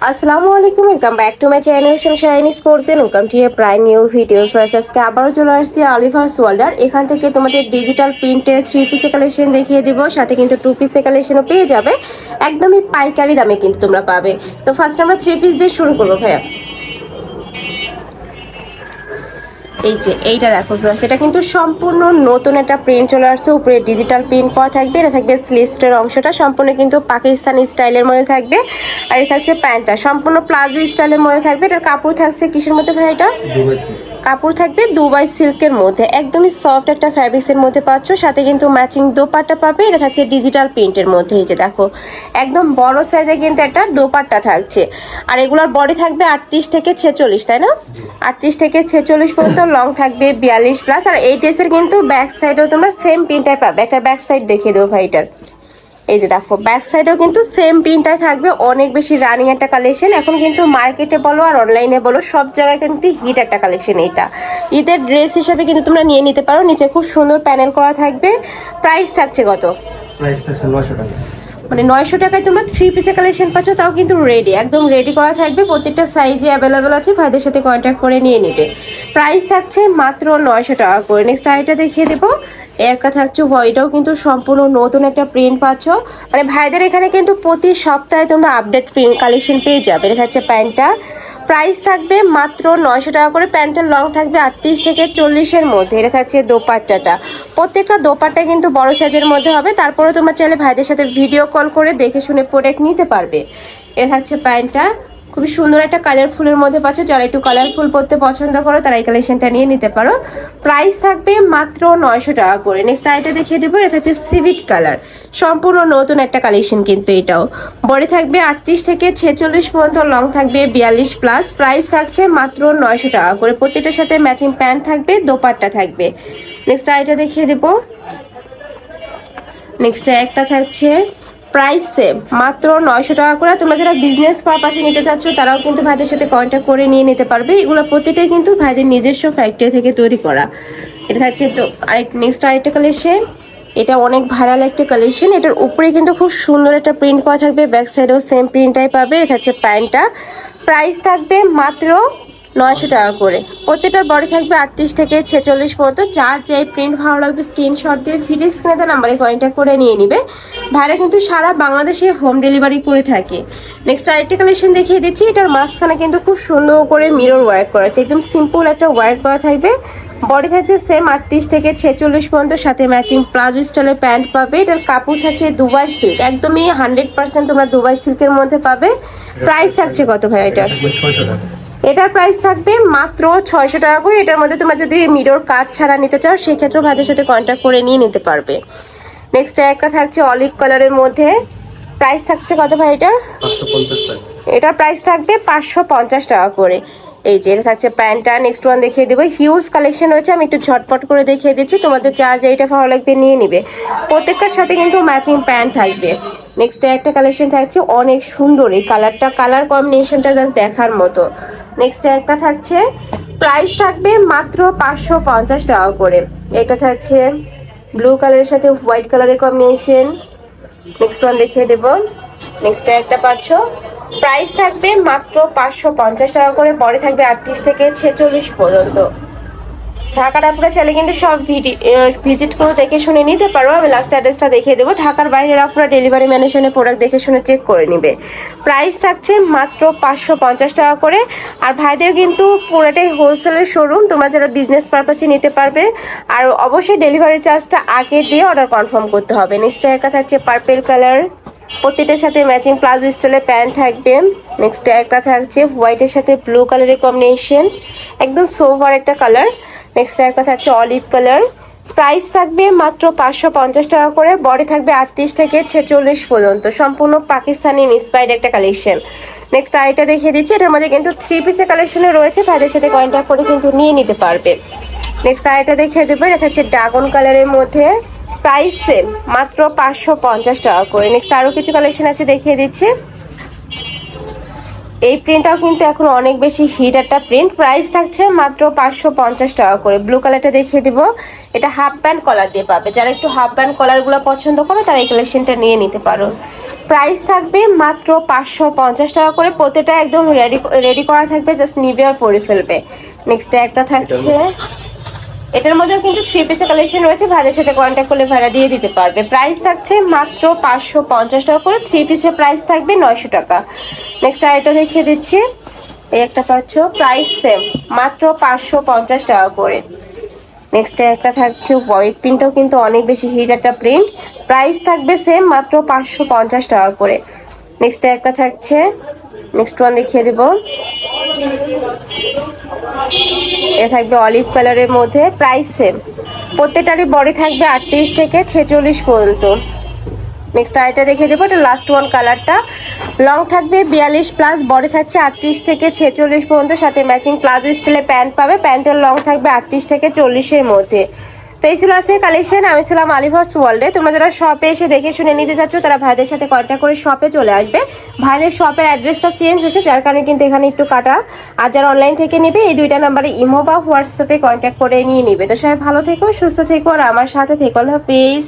আসসালামু আলাইকুম, welcome back to my channel shiny scorpion. Welcome to A prime new video. First আজকে আবারও চলে আসছি অলিভার্স ওয়ার্ল্ডার। এখান থেকে তোমাদের ডিজিটাল প্রিন্টের 3 পিসের কালেকশন দেখিয়ে দিব, সাথে কিন্তু 2 পিসের কালেকশনও পেয়ে যাবে একদমই পাইকারি দামে কিন্তু তোমরা পাবে। তো ফার্স্ট আমরা 3 পিস দিয়ে শুরু করবো ভাইয়া। এই যে এইটা দেখো ভিউয়ার্স, এটা কিন্তু সম্পূর্ণ নতুন একটা প্রিন্ট চলে আসছে। উপরে ডিজিটাল প্রিন্ট করা থাকবে, এটা থাকবে স্লিভসের অংশটা সম্পূর্ণ কিন্তু পাকিস্তানি স্টাইলের মধ্যে থাকবে। আর এটা থাকছে প্যান্টটা সম্পূর্ণ প্লাজো স্টাইলের মধ্যে থাকবে। এটার কাপড় থাকছে কিসের মধ্যে ভাই? এটা কাপড় থাকবে দুবাই সিল্কের মধ্যে, একদমই সফট একটা ফ্যাব্রিক্সের মধ্যে পাচ্ছ। সাথে কিন্তু ম্যাচিং দোপাট্টা পাবে, এটা থাকছে ডিজিটাল প্রিন্টের মধ্যে। এই যে দেখো একদম বড় সাইজে কিন্তু একটা দোপাট্টা থাকছে। আর এগুলোর বডি থাকবে 38 থেকে 46, তাই না? 38 থেকে 46 পর্যন্ত, লং থাকবে 42 প্লাস। আর এই ড্রেসের কিন্তু ব্যাক সাইডেও তোমরা সেম প্রিন্টটাই পাবে। একটা ব্যাক সাইড দেখিয়ে দেবো ভাই এটার। এই যে দেখো ব্যাক সাইডেও কিন্তু সেম প্রিন্টটাই থাকবে। অনেক বেশি রানিং একটা কালেকশন, এখন কিন্তু মার্কেটে বলো আর অনলাইনে বলো সব জায়গায় কিন্তু হিট একটা কালেকশন। এটা ঈদের ড্রেস হিসেবে কিন্তু তোমরা নিয়ে নিতে পারো। নিচে খুব সুন্দর প্যানেল করা থাকবে। প্রাইস থাকছে কত? প্রাইস থাকছে 900 টাকা। মানে 900 টাকায় তোমরা 3 পিসের কালেকশন পাচ্ছ, তাও কিন্তু রেডি, একদম রেডি করা থাকবে। প্রত্যেকটা সাইজে অ্যাভেলেবেল আছে, ভাইদের সাথে কন্ট্যাক্ট করে নিয়ে নিবে। প্রাইস থাকছে মাত্র 900 টাকা করে। নেক্সট আইটা দেখিয়ে দেবো। একটা থাকছে হোয়াইটও কিন্তু সম্পূর্ণ নতুন একটা প্রিন্ট পাচ্ছ। মানে ভাইদের এখানে কিন্তু প্রতি সপ্তাহে তোমরা আপডেট প্রিন্ট কালেকশন পেয়ে যাবে। এটা হচ্ছে প্যান্টটা, প্রাইস থাকবে মাত্র 900 টাকা করে। প্যান্টের লং থাকবে 38 থেকে 40-এর মধ্যে। এটা থাকছে দোপাট্টাটা, প্রত্যেকটা দোপাট্টা কিন্তু বড় সাইজের মধ্যে হবে। তারপরে তোমরা চাইলে ভাইদের সাথে ভিডিও কল করে দেখে শুনে প্রোডাক্ট নিতে পারবে। এটা থাকছে প্যান্টটা, খুবই সুন্দর একটা কালারফুলের মধ্যে পাচ্ছ। যারা একটু কালারফুল পরতে পছন্দ করো তারা এই কালেকশনটা নিয়ে নিতে পারো। প্রাইস থাকবে মাত্র 900 টাকা করে। নেক্সট আইটা দেখিয়ে দেবো। এটা হচ্ছে সিভিট কালার, সম্পূর্ণ নতুন একটা কালেকশন কিন্তু এটাও। বডি থাকবে 38 থেকে 46 পর্যন্ত, লং থাকবে 42 প্লাস। প্রাইস থাকছে মাত্র 900 টাকা করে। প্রত্যেকটার সাথে ম্যাচিং প্যান্ট থাকবে, দোপাট্টা থাকবে। নেক্সট আইটা দেখিয়ে দেবো। নেক্সট একটা থাকছে প্রাইস সেম মাত্র 900 টাকা করে। তোমরা যারা বিজনেস পারপাসে নিতে চাচ্ছ তারাও কিন্তু ভাইদের সাথে কন্ট্যাক্ট করে নিয়ে নিতে পারবে। এগুলো প্রতিটাই কিন্তু ভাইদের নিজস্ব ফ্যাক্টরি থেকে তৈরি করা। এটা থাকছে তো নেক্সট আরেকটা কালেকশন, এটা অনেক ভাইরাল একটা কালেকশন। এটার উপরে কিন্তু খুব সুন্দর একটা প্রিন্ট করা থাকবে, ব্যাক সাইডেও সেম প্রিন্টটাই পাবে। এটা হচ্ছে প্যান্টটা, প্রাইস থাকবে মাত্র 900 টাকা করে। প্রত্যেকটার বডি থাকবে 38 থেকে 46 পর্যন্ত। যার যে প্রিন্ট ভালো লাগবে স্ক্রিনশট দিয়ে ভিডিও স্ক্রিনে নাম্বারে কন্ট্যাক্ট করে নিয়ে নিবে। ভাইরা কিন্তু সারা বাংলাদেশে হোম ডেলিভারি করে থাকে। নেক্সট আরেকটা কালেকশন দেখিয়ে দিচ্ছি। এটার মাঝখানে কিন্তু খুব সুন্দর করে মিরর ওয়ার্ক করা আছে, একদম সিম্পল একটা ওয়ার্ক করা থাকবে। বডি থাকছে সেম 38 থেকে 46 পর্যন্ত, সাথে ম্যাচিং প্লাজো স্টাইলের প্যান্ট পাবে। এটার কাপড় থাকছে দুবাই সিল্ক, একদমই 100% তোমরা দুবাই সিল্কের মধ্যে পাবে। প্রাইস থাকছে কত ভাই এটার? 600 টাকা। এটার প্রাইস থাকবে মাত্র 600 টাকা করে। এটার মধ্যে তোমরা যদি মিরর কাজ ছাড়া নিতে চাও সেক্ষেত্রেও ভাইদের সাথে কন্ট্যাক্ট করে নিয়ে নিতে পারবে। নেক্সট একটা থাকছে অলিভ কালারের মধ্যে, প্রাইস থাকছে কত ভাই এটার? 550 টাকা। এটার প্রাইস থাকবে 550 টাকা করে। এই যে এটা থাকছে প্যান্টটা। নেক্সট ওয়ান দেখিয়ে দেবো। হিউজ কালেকশন রয়েছে, আমি একটু ঝটপট করে দেখিয়ে দিচ্ছি। তোমাদের যার যেটা ভালো লাগবে নিয়ে নিবে। প্রত্যেকটার সাথে কিন্তু ম্যাচিং প্যান্ট থাকবে। নেক্সট একটা কালেকশন থাকছে অনেক সুন্দর, এই কালারটা, কালার কম্বিনেশনটা জাস্ট দেখার মতো। নেক্সট একটা থাকছে, প্রাইস থাকবে মাত্র 550 টাকা করে। এটা থাকছে ব্লু কালারের সাথে হোয়াইট কালারের কম্বিনেশন। নেক্সট ওয়ান দেখিয়ে দেবো। নেক্সট একটা পাচ্ছ, প্রাইস থাকবে মাত্র 550 টাকা করে। বডি থাকবে 38 থেকে 46 পর্যন্ত। ঢাকার আপনারা চাইলে কিন্তু সব ভিজিট করে দেখে শুনে নিতে পারো। আমি লাস্ট অ্যাড্রেসটা দেখিয়ে দেবো। ঢাকার বাইরের আপনারা ডেলিভারি ম্যানের সামনে প্রোডাক্ট দেখে শুনে চেক করে নিবে। প্রাইস থাকছে মাত্র 550 টাকা করে। আর ভাইদের কিন্তু পুরোটাই হোলসেলের শোরুম, তোমরা যারা বিজনেস পারপাসে নিতে পারবে। আর অবশ্যই ডেলিভারি চার্জটা আগে দিয়ে অর্ডার কনফার্ম করতে হবে। নেক্সট একটা থাকছে পার্পেল কালার, প্রত্যেকটার সাথে ম্যাচিং প্লাজো স্টাইলের প্যান্ট থাকবে। নেক্সট একটা থাকছে হোয়াইটের সাথে ব্লু কালারের কম্বিনেশন, একদম সোভার একটা কালার। নেক্সট একটা থাকছে অলিভ কালার, প্রাইস থাকবে মাত্র 550 টাকা করে। বডি থাকবে 38 থেকে 46 পর্যন্ত, সম্পূর্ণ পাকিস্তানি ইন্সপায়ার্ড একটা কালেকশন। নেক্সট আইটা দেখিয়ে দিচ্ছি। এটার মধ্যে কিন্তু 3 পিসের কালেকশনে রয়েছে, ভাইদের সাথে কন্ট্যাক্ট করে কিন্তু নিয়ে নিতে পারবে। নেক্সট আইটা দেখিয়ে দেবো। এটা হচ্ছে ড্রাগন কালারের মধ্যে, প্রাইস সেম মাত্র 550 টাকা করে। নেক্সট আরও কিছু কালেকশন আছে দেখিয়ে দিচ্ছি। এই প্রিন্টটাও কিন্তু এখন অনেক বেশি হিট একটা প্রিন্ট। প্রাইস থাকছে মাত্র 550 টাকা করে। ব্লু কালারটা দেখিয়ে দিব। এটা হাফ ব্যান্ড কলার দিয়ে পাবে। যারা একটু হাফ ব্যান্ড কলারগুলো পছন্দ করো তারা এই কালেকশনটা নিয়ে নিতে পারো। প্রাইস থাকবে মাত্র 550 টাকা করে, প্রতিটা একদম রেডি করা থাকবে, জাস্ট নিবে আর পরে ফেলবে। নেক্সট একটা থাকছে, এটার মধ্যেও কিন্তু 3 পিসের কালেকশন রয়েছে, ভাইদের সাথে কন্ট্যাক্ট করলে ভাড়া দিয়ে দিতে পারবে। প্রাইস থাকছে মাত্র 550 টাকা করে, 3 পিসের প্রাইস থাকবে 900 টাকা। নেক্সট আরেকটা দেখিয়ে দিচ্ছি, এই একটা পাচ্ছ, প্রাইস সেম মাত্র 550 টাকা করে। নেক্সট একটা থাকছে হোয়াইট প্রিন্টও কিন্তু অনেক বেশি হিট একটা প্রিন্ট, প্রাইস থাকবে সেম মাত্র 550 টাকা করে। নেক্সট একটা থাকছে, নেক্সট ওয়ান দেখিয়ে দেবো, এ থাকবে অলিভ কালারের মধ্যে, প্রাইস সেম, প্রত্যেকটারই বডি থাকবে 38 থেকে 46 পর্যন্ত। নেক্সট আইটা দেখে দেবো, এটা লাস্ট ওয়ান কালারটা, লং থাকবে 42 প্লাস, বডি থাকছে 38 থেকে 46 পর্যন্ত, সাথে ম্যাচিং প্লাজো স্টাইলে প্যান্ট পাবে, প্যান্টের লং থাকবে 38 থেকে 40-এর মধ্যে। তো এই ছিল আজকে কালেকশন। আমি ছিলাম আলিভাস ওয়ার্ল্ডে। তোমরা যারা শপে এসে দেখে শুনে নিতে চাচ্ছ তারা ভাইদের সাথে কন্ট্যাক্ট করে শপে চলে আসবে। ভাইদের শপের অ্যাড্রেসটা চেঞ্জ হয়েছে, যার কারণে কিন্তু এখানে একটু কাটা। আর যারা অনলাইন থেকে নেবে এই 2টা নাম্বারে ইমো বা হোয়াটসঅ্যাপে কন্ট্যাক্ট করে নিয়ে নিবে। তো সবাই ভালো থেকো, সুস্থ থেকো, আর আমার সাথে থেকো। আল্লাহ হাফেজ।